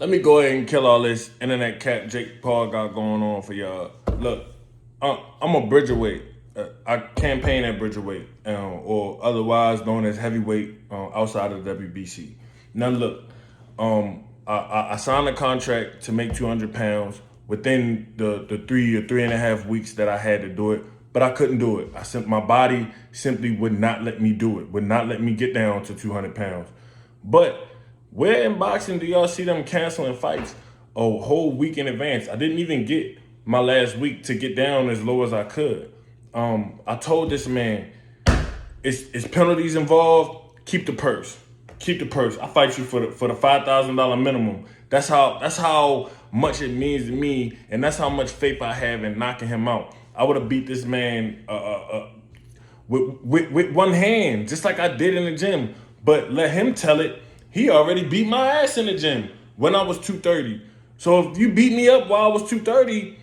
Let me go ahead and kill all this internet cat Jake Paul got going on for y'all. Look, I'm a Bridgerweight. I campaign at Bridgerweight, or otherwise known as heavyweight outside of the WBC. Now, look, I signed a contract to make 200 pounds within the 3 or 3.5 weeks that I had to do it, but I couldn't do it. My body simply would not let me do it, would not let me get down to 200 pounds. But where in boxing do y'all see them canceling fights a whole week in advance? I didn't even get my last week to get down as low as I could. I told this man, it's penalties involved. Keep the purse. Keep the purse. I fight you for the $5,000 minimum. That's how much it means to me, and that's how much faith I have in knocking him out. I would have beat this man with one hand, just like I did in the gym. But let him tell it. He already beat my ass in the gym when I was 230. So if you beat me up while I was 230,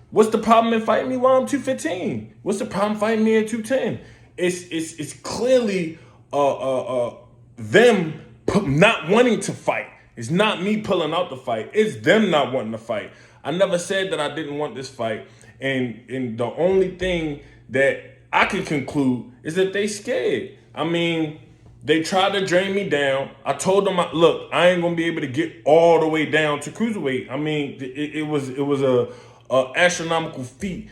what's the problem in fighting me while I'm 215? What's the problem fighting me at 210? It's clearly them not wanting to fight. It's not me pulling out the fight. It's them not wanting to fight. I never said that I didn't want this fight, and the only thing that I can conclude is that they scared. I mean, they tried to drain me down. I told them, look, I ain't gonna be able to get all the way down to cruiserweight. I mean, it was a astronomical feat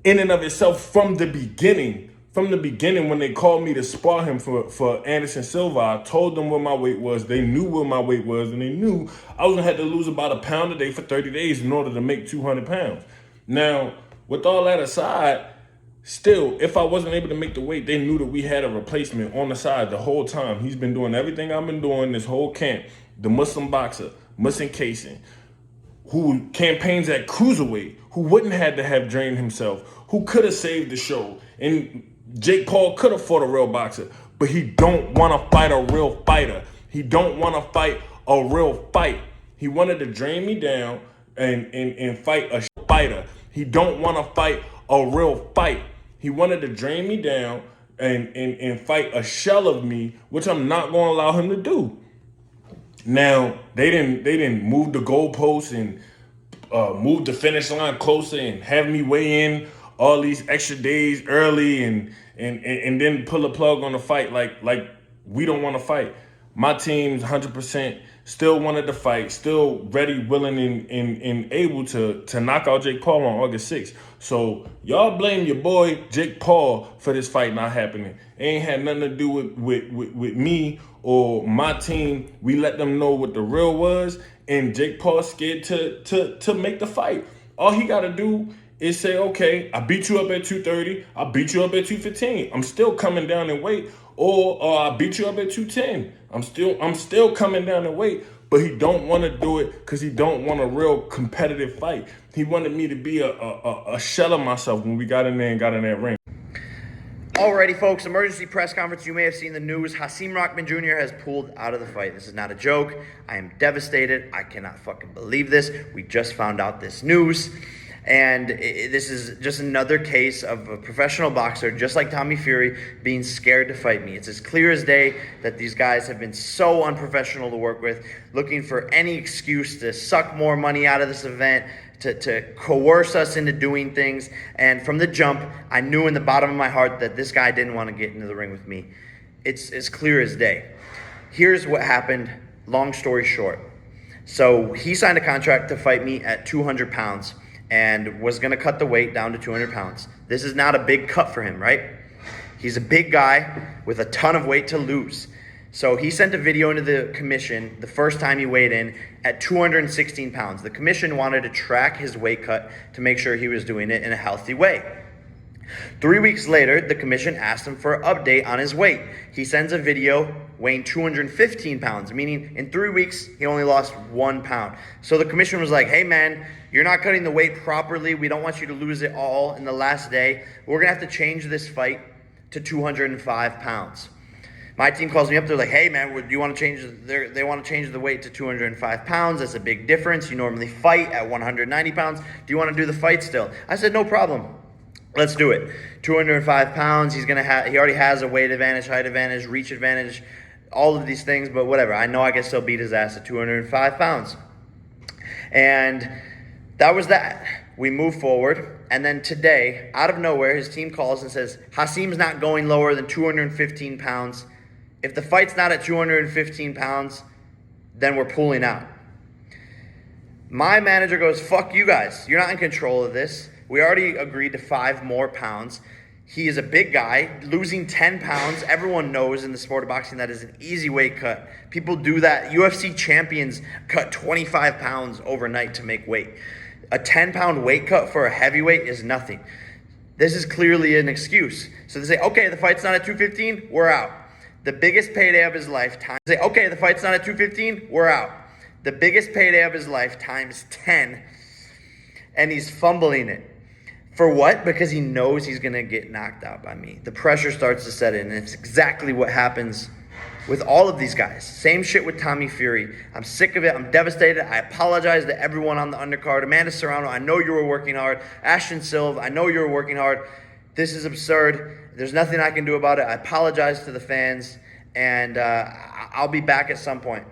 in and of itself from the beginning. From the beginning, when they called me to spar him for Anderson Silva, I told them what my weight was. They knew what my weight was, and they knew I was gonna have to lose about a pound a day for 30 days in order to make 200 pounds. Now, with all that aside, still, if I wasn't able to make the weight, they knew that we had a replacement on the side the whole time. He's been doing everything I've been doing this whole camp. The Muslim boxer, Muslim Kason, who campaigns at cruiserweight, who wouldn't have to have drained himself, who could have saved the show. And Jake Paul could have fought a real boxer, but he don't want to fight a real fighter. He don't want to fight a real fight. He wanted to drain me down and fight a fighter. He don't want to fight a real fight. He wanted to drain me down and fight a shell of me, which I'm not going to allow him to do. Now they didn't move the goalposts and move the finish line closer and have me weigh in all these extra days early and then pull a plug on the fight like we don't want to fight. My team's 100% still wanted to fight, still ready, willing, and able to knock out Jake Paul on August 6th. So y'all blame your boy Jake Paul for this fight not happening. It ain't had nothing to do with me or my team. We let them know what the real was, and Jake Paul scared to make the fight. All he got to do is say, okay, I beat you up at 230, I beat you up at 215. I'm still coming down in weight, or I beat you up at 210. I'm still coming down in weight, but he don't want to do it because he don't want a real competitive fight. He wanted me to be a shell of myself when we got in there and got in that ring. Alrighty, folks, emergency press conference. You may have seen the news. Hasim Rahman Jr. has pulled out of the fight. This is not a joke. I am devastated. I cannot fucking believe this. We just found out this news. And this is just another case of a professional boxer, just like Tommy Fury, being scared to fight me. It's as clear as day that these guys have been so unprofessional to work with, looking for any excuse to suck more money out of this event, to coerce us into doing things. And from the jump, I knew in the bottom of my heart that this guy didn't want to get into the ring with me. It's as clear as day. Here's what happened, long story short. So he signed a contract to fight me at 200 pounds and was going to cut the weight down to 200 pounds. This is not a big cut for him, right? He's a big guy with a ton of weight to lose. So he sent a video into the commission the first time he weighed in at 216 pounds. The commission wanted to track his weight cut to make sure he was doing it in a healthy way. 3 weeks later, the commission asked him for an update on his weight. He sends a video weighing 215 pounds, meaning in 3 weeks, he only lost 1 pound. So the commission was like, hey man, you're not cutting the weight properly. We don't want you to lose it all in the last day. We're gonna have to change this fight to 205 pounds. My team calls me up. They're like, hey, man, do you want to change? They want to change the weight to 205 pounds. That's a big difference. You normally fight at 190 pounds. Do you want to do the fight still? I said, no problem. Let's do it. 205 pounds. He already has a weight advantage, height advantage, reach advantage. all of these things, but whatever. I know I can still beat his ass at 205 pounds. And that was that. We move forward. And then today, out of nowhere, his team calls and says, Hasim's not going lower than 215 pounds. If the fight's not at 215 pounds, then we're pulling out. My manager goes, fuck you guys. You're not in control of this. We already agreed to 5 more pounds. He is a big guy. Losing 10 pounds, everyone knows in the sport of boxing that is an easy weight cut. People do that. UFC champions cut 25 pounds overnight to make weight. A 10-pound weight cut for a heavyweight is nothing. This is clearly an excuse. So they say, okay, the fight's not at 215, we're out. The biggest payday of his life times, say, okay, the fight's not at 215, we're out. The biggest payday of his life times 10, and he's fumbling it. For what? Because he knows he's going to get knocked out by me. The pressure starts to set in, and it's exactly what happens with all of these guys. Same shit with Tommy Fury. I'm sick of it. I'm devastated. I apologize to everyone on the undercard. Amanda Serrano, I know you were working hard. Ashton Silva, I know you were working hard. This is absurd. There's nothing I can do about it. I apologize to the fans, and I'll be back at some point.